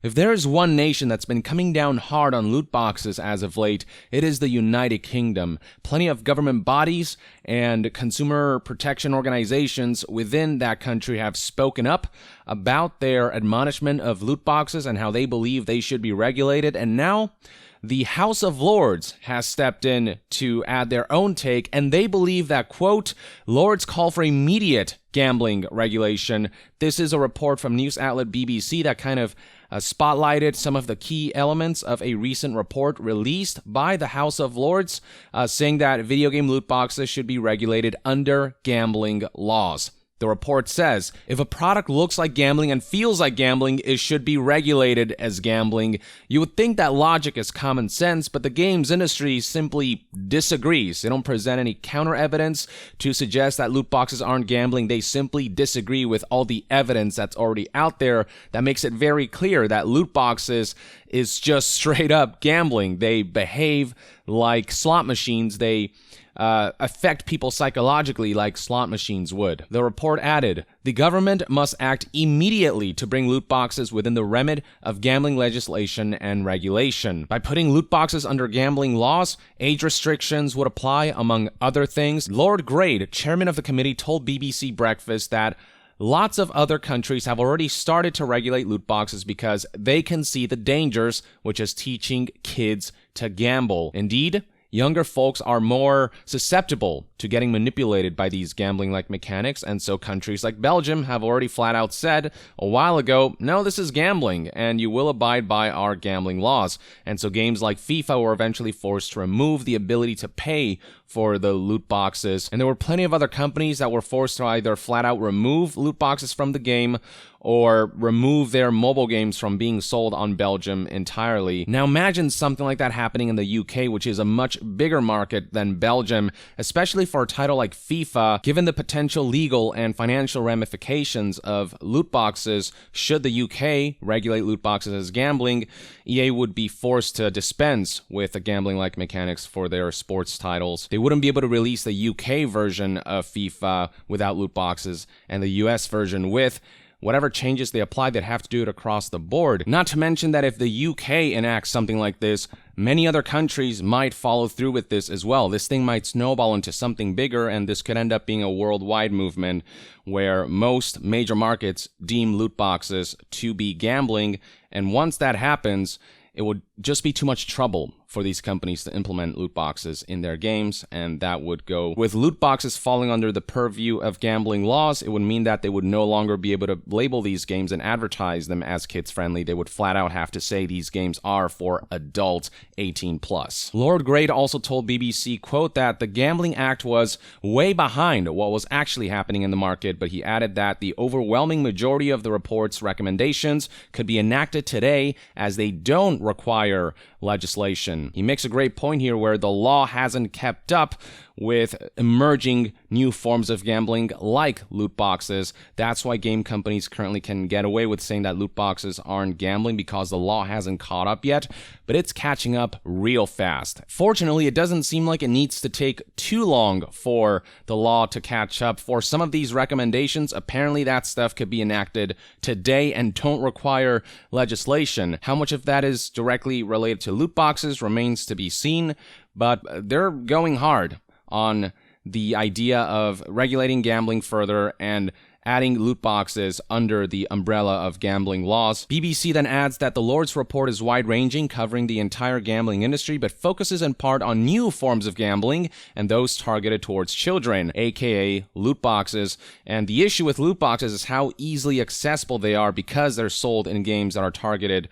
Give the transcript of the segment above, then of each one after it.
If there is one nation that's been coming down hard on loot boxes as of late, it is the United Kingdom. Plenty of government bodies and consumer protection organizations within that country have spoken up about their admonishment of loot boxes and how they believe they should be regulated. And now the House of Lords has stepped in to add their own take, and they believe that, quote, Lords call for immediate gambling regulation. This is a report from news outlet BBC that kind of spotlighted some of the key elements of a recent report released by the House of Lords, saying that video game loot boxes should be regulated under gambling laws. The report says, if a product looks like gambling and feels like gambling, it should be regulated as gambling. You would think that logic is common sense, but the games industry simply disagrees. They don't present any counter evidence to suggest that loot boxes aren't gambling. They simply disagree with all the evidence that's already out there that makes it very clear that loot boxes is just straight up gambling. They behave like slot machines. They affect people psychologically like slot machines would. The report added, the government must act immediately to bring loot boxes within the remit of gambling legislation and regulation. By putting loot boxes under gambling laws, age restrictions would apply, among other things. Lord Grade, chairman of the committee, told BBC Breakfast that lots of other countries have already started to regulate loot boxes because they can see the dangers, which is teaching kids to gamble. Indeed, younger folks are more susceptible to getting manipulated by these gambling-like mechanics, and so countries like Belgium have already flat out said a while ago, no, this is gambling, and you will abide by our gambling laws. And so games like FIFA were eventually forced to remove the ability to pay for the loot boxes, and there were plenty of other companies that were forced to either flat out remove loot boxes from the game or remove their mobile games from being sold on Belgium entirely. Now imagine something like that happening in the UK, which is a much bigger market than Belgium, especially for a title like FIFA, given the potential legal and financial ramifications of loot boxes. Should the UK regulate loot boxes as gambling, EA would be forced to dispense with the gambling-like mechanics for their sports titles. They wouldn't be able to release the UK version of FIFA without loot boxes, and the US version with. Whatever changes they apply, they'd have to do it across the board. Not to mention that if the UK enacts something like this, many other countries might follow through with this as well. This thing might snowball into something bigger, and this could end up being a worldwide movement where most major markets deem loot boxes to be gambling. And once that happens, it would just be too much trouble for these companies to implement loot boxes in their games, and that would go with loot boxes falling under the purview of gambling laws. It would mean that they would no longer be able to label these games and advertise them as kids-friendly. They would flat out have to say these games are for adults 18+. Lord Grade also told BBC, quote, that the Gambling Act was way behind what was actually happening in the market, but he added that the overwhelming majority of the report's recommendations could be enacted today as they don't require legislation. He makes a great point here where the law hasn't kept up with emerging new forms of gambling like loot boxes. That's why game companies currently can get away with saying that loot boxes aren't gambling, because the law hasn't caught up yet, but it's catching up real fast. Fortunately, it doesn't seem like it needs to take too long for the law to catch up. For some of these recommendations, apparently that stuff could be enacted today and don't require legislation. How much of that is directly related to loot boxes remains to be seen, but they're going hard on the idea of regulating gambling further and adding loot boxes under the umbrella of gambling laws. BBC then adds that the Lord's report is wide-ranging, covering the entire gambling industry, but focuses in part on new forms of gambling and those targeted towards children, aka loot boxes. And the issue with loot boxes is how easily accessible they are because they're sold in games that are targeted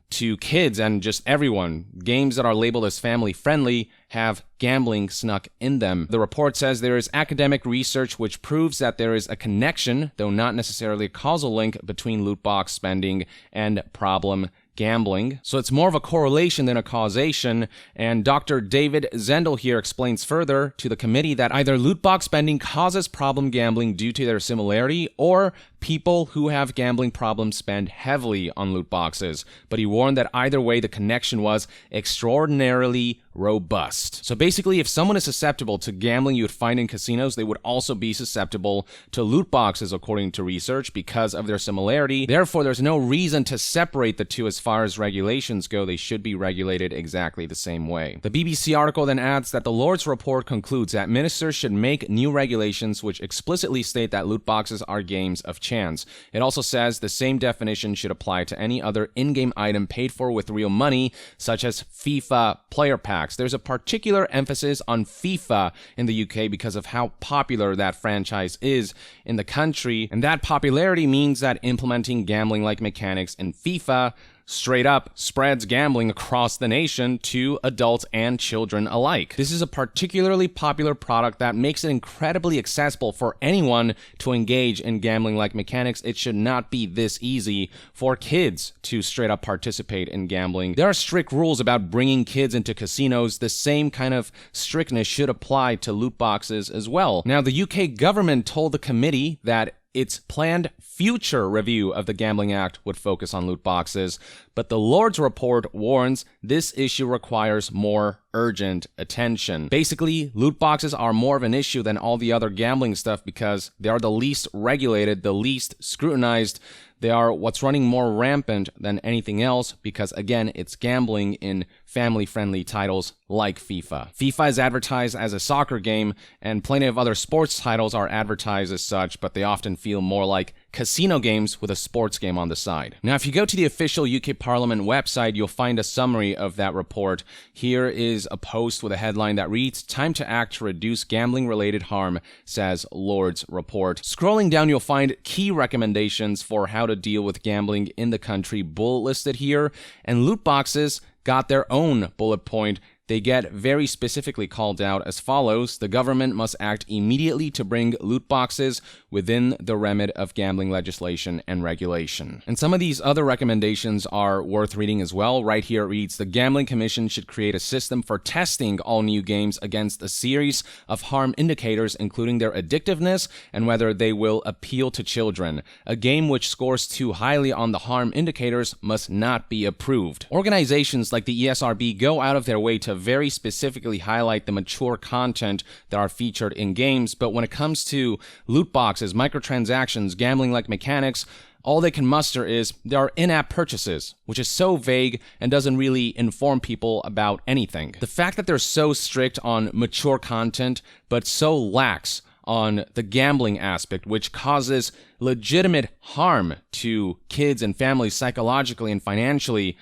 to kids and just everyone. Games that are labeled as family-friendly have gambling snuck in them. The report says there is academic research which proves that there is a connection, though not necessarily a causal link, between loot box spending and problem gambling. So it's more of a correlation than a causation, and Dr. David Zendel here explains further to the committee that either loot box spending causes problem gambling due to their similarity, or people who have gambling problems spend heavily on loot boxes, but he warned that either way the connection was extraordinarily robust. So basically, if someone is susceptible to gambling you would find in casinos, they would also be susceptible to loot boxes according to research because of their similarity. Therefore, there's no reason to separate the two as far as regulations go. They should be regulated exactly the same way. The BBC article then adds that the Lord's report concludes that ministers should make new regulations which explicitly state that loot boxes are games of chance. It also says the same definition should apply to any other in-game item paid for with real money, such as FIFA player packs. There's a particular emphasis on FIFA in the UK because of how popular that franchise is in the country, and that popularity means that implementing gambling-like mechanics in FIFA straight up spreads gambling across the nation to adults and children alike. This is a particularly popular product that makes it incredibly accessible for anyone to engage in gambling-like mechanics. It should not be this easy for kids to straight up participate in gambling. There are strict rules about bringing kids into casinos. The same kind of strictness should apply to loot boxes as well. Now, the UK government told the committee that its planned future review of the Gambling Act would focus on loot boxes, but the Lord's report warns this issue requires more urgent attention. Basically, loot boxes are more of an issue than all the other gambling stuff because they are the least regulated, the least scrutinized. They are what's running more rampant than anything else because, again, it's gambling in family-friendly titles like FIFA. FIFA is advertised as a soccer game, and plenty of other sports titles are advertised as such, but they often feel more like casino games with a sports game on the side. Now, if you go to the official UK Parliament website, you'll find a summary of that report. Here is a post with a headline that reads, "Time to act to reduce gambling-related harm, says Lord's report." Scrolling down, you'll find key recommendations for how to deal with gambling in the country bullet listed here, and loot boxes got their own bullet point. They get very specifically called out as follows: the government must act immediately to bring loot boxes within the remit of gambling legislation and regulation. And some of these other recommendations are worth reading as well. Right here it reads, the Gambling Commission should create a system for testing all new games against a series of harm indicators, including their addictiveness and whether they will appeal to children. A game which scores too highly on the harm indicators must not be approved. Organizations like the ESRB go out of their way to very specifically highlight the mature content that are featured in games, but when it comes to loot boxes, microtransactions, gambling-like mechanics, all they can muster is there are in-app purchases, which is so vague and doesn't really inform people about anything. The fact that they're so strict on mature content, but so lax on the gambling aspect, which causes legitimate harm to kids and families psychologically and financially,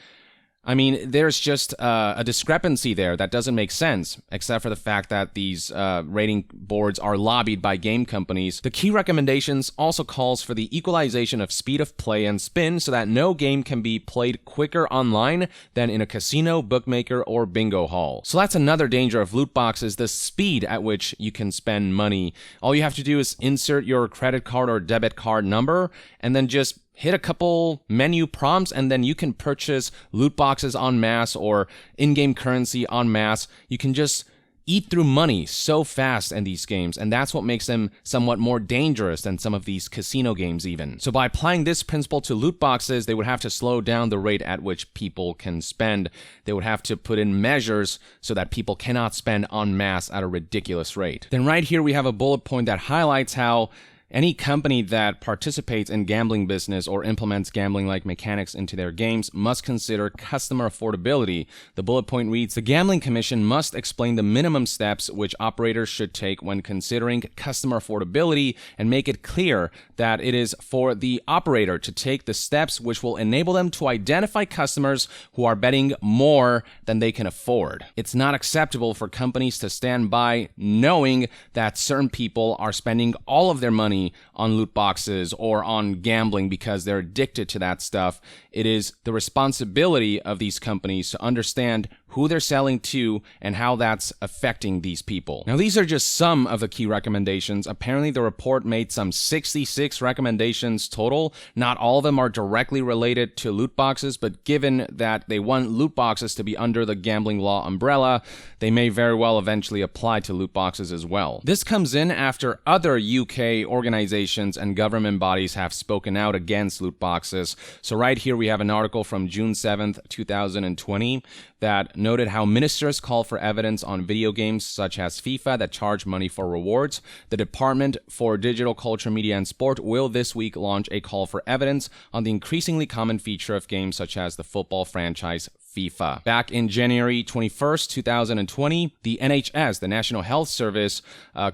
I mean, there's just a discrepancy there that doesn't make sense, except for the fact that these rating boards are lobbied by game companies. The key recommendations also calls for the equalization of speed of play and spin so that no game can be played quicker online than in a casino, bookmaker, or bingo hall. So that's another danger of loot boxes, the speed at which you can spend money. All you have to do is insert your credit card or debit card number and then just hit a couple menu prompts, and then you can purchase loot boxes en masse or in-game currency en masse. You can just eat through money so fast in these games, and that's what makes them somewhat more dangerous than some of these casino games even. So by applying this principle to loot boxes, they would have to slow down the rate at which people can spend. They would have to put in measures so that people cannot spend en masse at a ridiculous rate. Then right here we have a bullet point that highlights how any company that participates in gambling business or implements gambling-like mechanics into their games must consider customer affordability. The bullet point reads, the Gambling Commission must explain the minimum steps which operators should take when considering customer affordability and make it clear that it is for the operator to take the steps which will enable them to identify customers who are betting more than they can afford. It's not acceptable for companies to stand by knowing that certain people are spending all of their money on loot boxes or on gambling because they're addicted to that stuff. It is the responsibility of these companies to understand who they're selling to, and how that's affecting these people. Now, these are just some of the key recommendations. Apparently, the report made some 66 recommendations total. Not all of them are directly related to loot boxes, but given that they want loot boxes to be under the gambling law umbrella, they may very well eventually apply to loot boxes as well. This comes in after other UK organizations and government bodies have spoken out against loot boxes. So right here we have an article from June 7th, 2020 that noted how ministers call for evidence on video games such as FIFA that charge money for rewards. The Department for Digital Culture, Media and Sport will this week launch a call for evidence on the increasingly common feature of games such as the football franchise FIFA. Back in January 21st, 2020, the NHS, the National Health Service,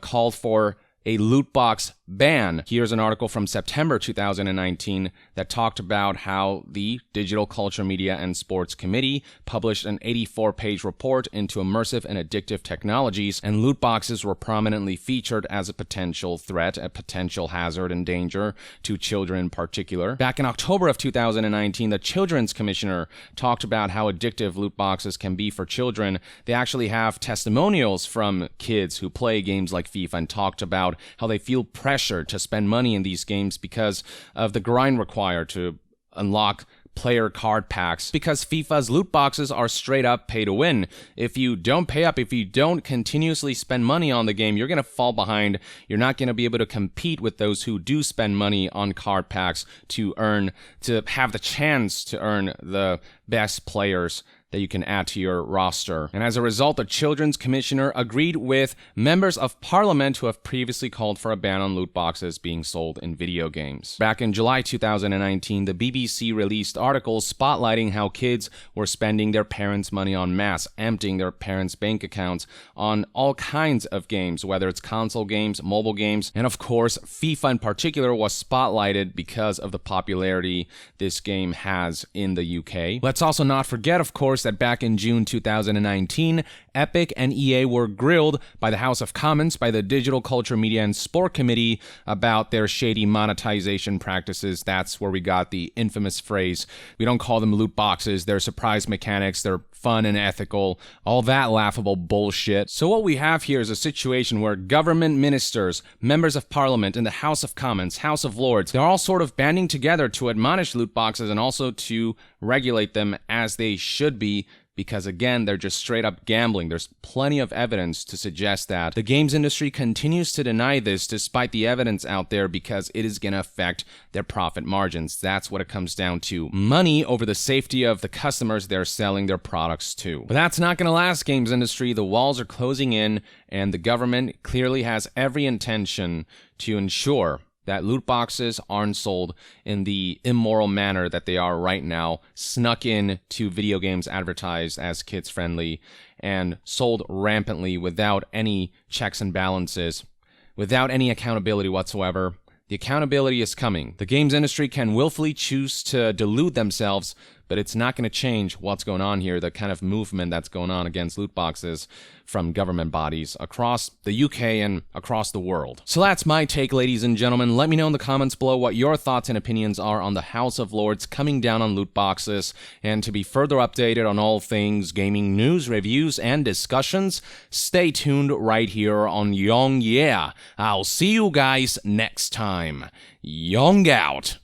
called for a loot box ban. Here's an article from September 2019 that talked about how the Digital Culture, Media and Sports Committee published an 84-page report into immersive and addictive technologies, and loot boxes were prominently featured as a potential threat, a potential hazard and danger to children in particular. Back in October of 2019, the Children's Commissioner talked about how addictive loot boxes can be for children. They actually have testimonials from kids who play games like FIFA and talked about how they feel pressure to spend money in these games because of the grind required to unlock player card packs, because FIFA's loot boxes are straight up pay to win. If you don't pay up, if you don't continuously spend money on the game, you're going to fall behind. You're not going to be able to compete with those who do spend money on card packs to have the chance to earn the best players that you can add to your roster. And as a result, the Children's Commissioner agreed with members of Parliament who have previously called for a ban on loot boxes being sold in video games. Back in July 2019, the BBC released articles spotlighting how kids were spending their parents' money en masse, emptying their parents' bank accounts on all kinds of games, whether it's console games, mobile games, and of course, FIFA in particular was spotlighted because of the popularity this game has in the UK. Let's also not forget, of course, that back in June 2019, Epic and EA were grilled by the House of Commons, by the Digital Culture, Media and Sport Committee, about their shady monetization practices. That's where we got the infamous phrase, we don't call them loot boxes, they're surprise mechanics, they're fun and ethical, all that laughable bullshit. So what we have here is a situation where government ministers, members of Parliament, and the House of Commons, House of Lords, they're all sort of banding together to admonish loot boxes and also to regulate them as they should be, because again, they're just straight up gambling. There's plenty of evidence to suggest that. The games industry continues to deny this despite the evidence out there because it is going to affect their profit margins. That's what it comes down to. Money over the safety of the customers they're selling their products to. But that's not going to last, games industry. The walls are closing in, and the government clearly has every intention to ensure that loot boxes aren't sold in the immoral manner that they are right now, snuck in to video games advertised as kids-friendly and sold rampantly without any checks and balances, without any accountability whatsoever. The accountability is coming. The games industry can willfully choose to delude themselves, but it's not going to change what's going on here, the kind of movement that's going on against loot boxes from government bodies across the UK and across the world. So that's my take, ladies and gentlemen. Let me know in the comments below what your thoughts and opinions are on the House of Lords coming down on loot boxes. And to be further updated on all things gaming news, reviews, and discussions, stay tuned right here on Young Yeah. I'll see you guys next time. Young out.